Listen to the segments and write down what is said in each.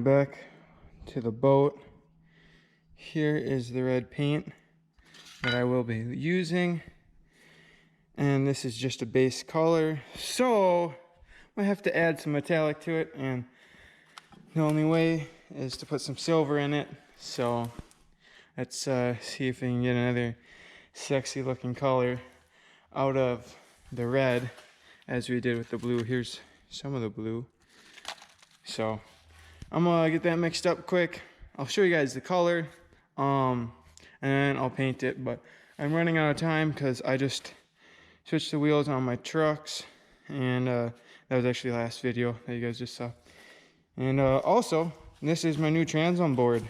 back to the boat. Here is the red paint that I will be using. And this is just a base color. So I have to add some metallic to it, and the only way is to put some silver in it. So let's see if we can get another sexy looking color out of the red as we did with the blue. Here's some of the blue. So I'm gonna get that mixed up quick. I'll show you guys the color, and then I'll paint it. But I'm running out of time because I just switched the wheels on my trucks, and that was actually the last video that you guys just saw. And also, this is my new transom board.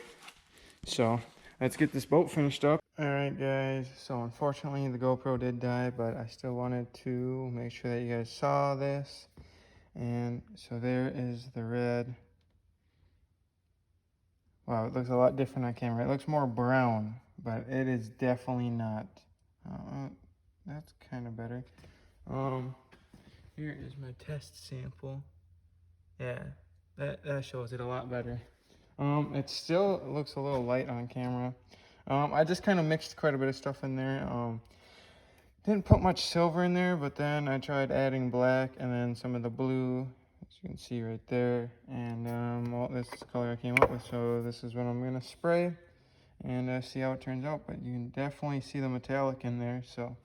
So let's get this boat finished up. All right, guys. So unfortunately, the GoPro did die, but I still wanted to make sure that you guys saw this. And so there is the red. Wow, it looks a lot different on camera. It looks more brown, but it is definitely not. That's kind of better. Here is my test sample. Yeah, that shows it a lot better. It still looks a little light on camera. I just kind of mixed quite a bit of stuff in there. Didn't put much silver in there, but then I tried adding black and then some of the blue, as you can see right there. And well, this is the color I came up with, so this is what I'm gonna spray and see how it turns out. But you can definitely see the metallic in there, so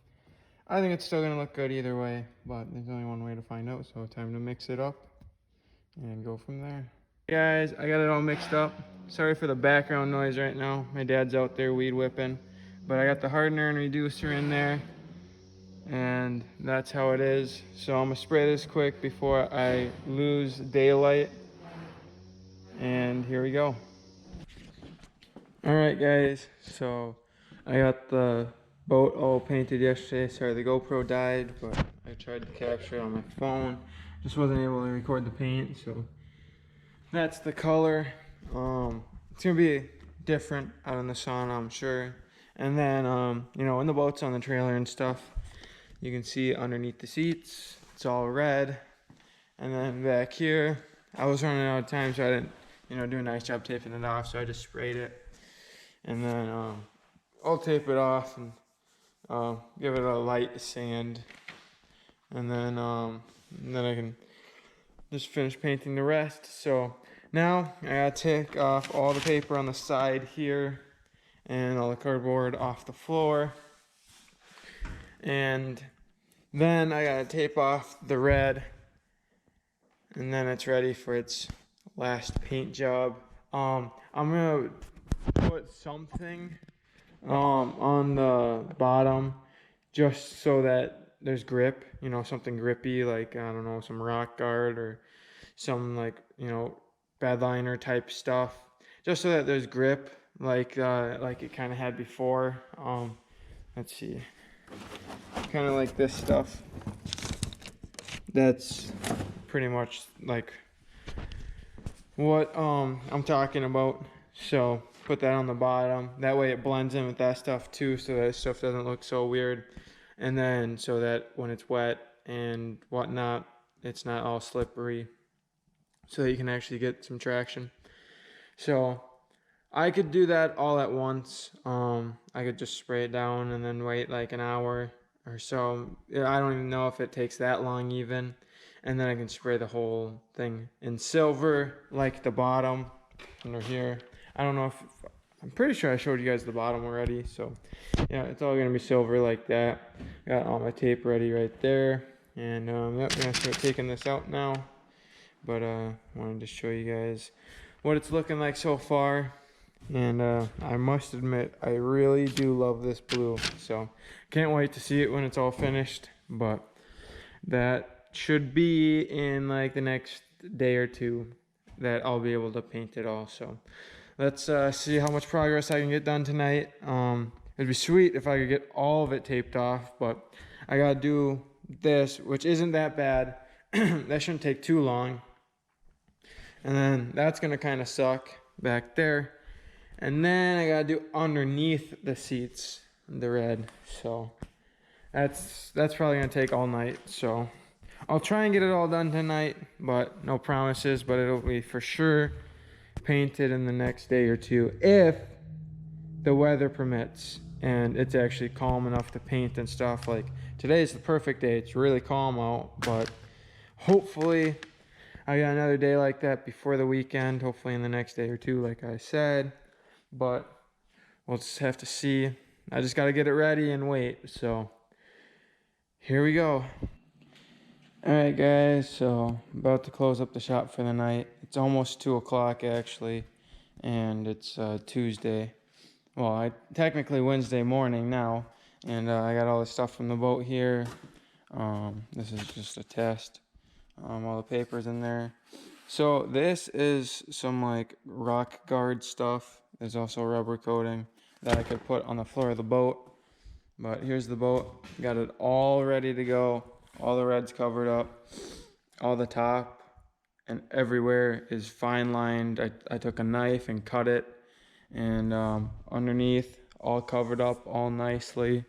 I think it's still gonna look good either way, but there's only one way to find out, so time to mix it up and go from there. Hey guys, I got it all mixed up. Sorry for the background noise right now. My dad's out there weed whipping, but I got the hardener and reducer in there, and that's how it is. So I'm gonna spray this quick before I lose daylight, and here we go. All right, guys, so I got the boat all painted yesterday. Sorry, the GoPro died, but I tried to capture it on my phone. Just wasn't able to record the paint, so that's the color. It's gonna be different out in the sun, I'm sure. And then, you know, when the boat's on the trailer and stuff, you can see underneath the seats, it's all red. And then back here, I was running out of time, so I didn't, you know, do a nice job taping it off, so I just sprayed it. And then I'll tape it off and give it a light sand. And then I can just finish painting the rest. So now I gotta take off all the paper on the side here and all the cardboard off the floor. And then I gotta tape off the red, and then it's ready for its last paint job. I'm gonna put something on the bottom just so that there's grip, you know, something grippy, like, I don't know, some rock guard or some, like, you know, bed liner type stuff, just so that there's grip, like it kind of had before. Let's see, kind of like this stuff. That's pretty much like what I'm talking about. So put that on the bottom, that way it blends in with that stuff too, so that stuff doesn't look so weird. And then so that when it's wet and whatnot, it's not all slippery, so that you can actually get some traction. So I could do that all at once. I could just spray it down and then wait like an hour or so. I don't even know if it takes that long even. And then I can spray the whole thing in silver, like the bottom under here. I don't know if, I'm pretty sure I showed you guys the bottom already. So yeah, it's all gonna be silver like that. Got all my tape ready right there. And yep, we're gonna start taking this out now. But wanted to show you guys what it's looking like so far. And I must admit, I really do love this blue. So can't wait to see it when it's all finished. But that should be in like the next day or two that I'll be able to paint it all. So let's see how much progress I can get done tonight. It'd be sweet if I could get all of it taped off, but I gotta do this, which isn't that bad. That shouldn't take too long. And then that's gonna kind of suck back there. And then I gotta do underneath the seats, the red. So that's probably gonna take all night. So I'll try and get it all done tonight, but no promises, but it'll be for sure paint it in the next day or two if the weather permits and it's actually calm enough to paint and stuff. Like today's the perfect day. It's really calm out, but hopefully I got another day like that before the weekend, hopefully in the next day or two, like I said. But we'll just have to see. I just got to get it ready and wait. So here we go. All right, guys. So about to close up the shop for the night. It's almost 2 o'clock actually, and it's Tuesday. Well, technically Wednesday morning now, and I got all the stuff from the boat here. This is just a test. All the papers in there. So this is some like rock guard stuff. There's also rubber coating that I could put on the floor of the boat. But here's the boat. Got it all ready to go. All the red's covered up. All the top and everywhere is fine lined. I took a knife and cut it. And underneath, all covered up, all nicely.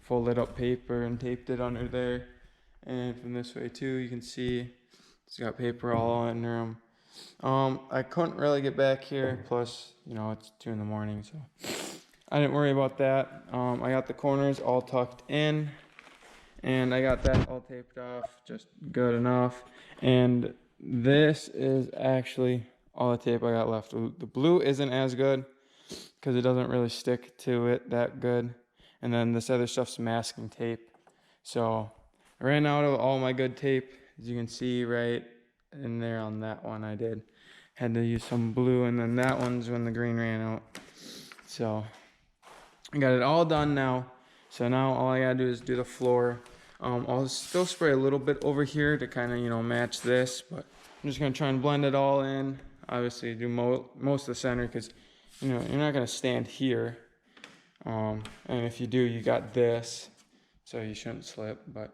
Folded up paper and taped it under there. And from this way too, you can see it's got paper all under them. I couldn't really get back here. Plus, you know, it's 2 in the morning, so I didn't worry about that. I got the corners all tucked in, and I got that all taped off, just good enough. And this is actually all the tape I got left. The blue isn't as good because it doesn't really stick to it that good. And then this other stuff's masking tape. So I ran out of all my good tape, as you can see right in there on that one. I had to use some blue, and then that one's when the green ran out. So I got it all done now. So now all I gotta do is do the floor. I'll still spray a little bit over here to kind of, you know, match this, but I'm just gonna try and blend it all in. Obviously do most of the center because, you know, you're not gonna stand here. And if you do, you got this, so you shouldn't slip. But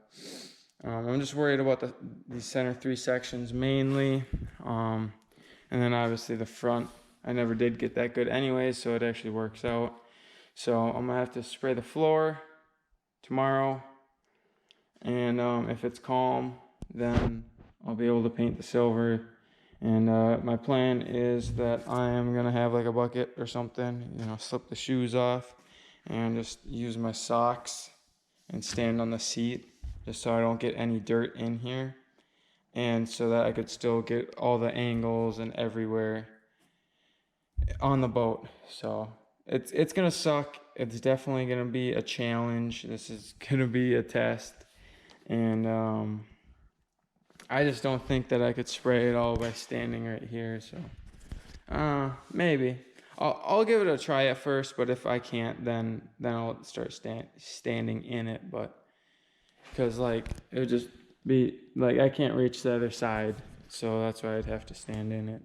I'm just worried about these center 3 sections mainly. And then obviously the front, I never did get that good anyways, so it actually works out. So I'm gonna have to spray the floor tomorrow. And if it's calm, then I'll be able to paint the silver. And my plan is that I am gonna have like a bucket or something, you know, slip the shoes off and just use my socks and stand on the seat just so I don't get any dirt in here, and so that I could still get all the angles and everywhere on the boat. So it's gonna suck. It's definitely gonna be a challenge. This is gonna be a test, and I just don't think that I could spray it all by standing right here. So maybe I'll give it a try at first, but if I can't, then I'll start standing in it. But because like it would just be like I can't reach the other side, so that's why I'd have to stand in it.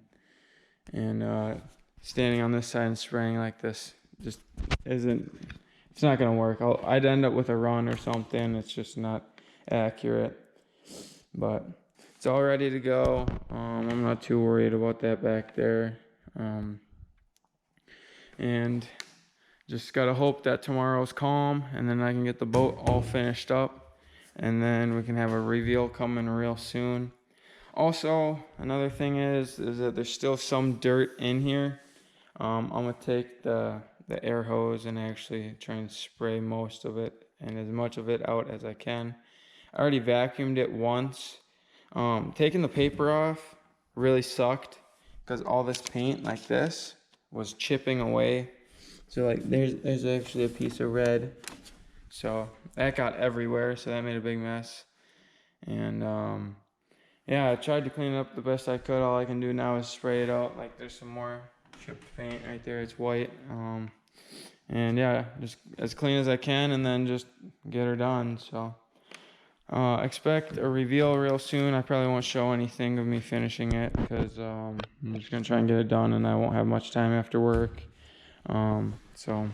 And standing on this side and spraying like this just isn't. It's not gonna work. I'd end up with a run or something. It's just not accurate. But it's all ready to go. I'm not too worried about that back there. And just gotta hope that tomorrow's calm, and then I can get the boat all finished up, and then we can have a reveal coming real soon. Also, another thing is that there's still some dirt in here. I'm gonna take the air hose and actually try and spray most of it and as much of it out as I can. I already vacuumed it once. Taking the paper off really sucked because all this paint like this was chipping away. So like there's actually a piece of red. So that got everywhere, so that made a big mess. And yeah, I tried to clean it up the best I could. All I can do now is spray it out. Like there's some more chipped paint right there, it's white. And yeah, just as clean as I can and then just get her done. So expect a reveal real soon. I probably won't show anything of me finishing it because I'm just gonna try and get it done, and I won't have much time after work. So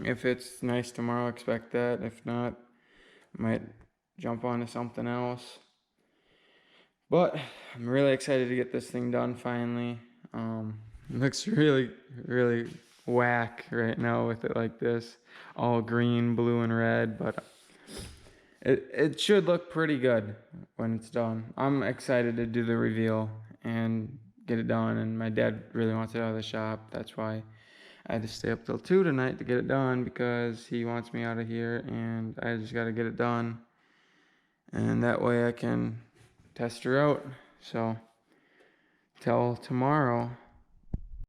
if it's nice tomorrow, expect that. If not, I might jump onto something else. But I'm really excited to get this thing done finally. It looks really, really whack right now with it like this, all green, blue, and red, but it should look pretty good when it's done. I'm excited to do the reveal and get it done, and my dad really wants it out of the shop. That's why I had to stay up till 2 tonight to get it done, because he wants me out of here, and I just got to get it done. And that way I can test her out. So till tomorrow.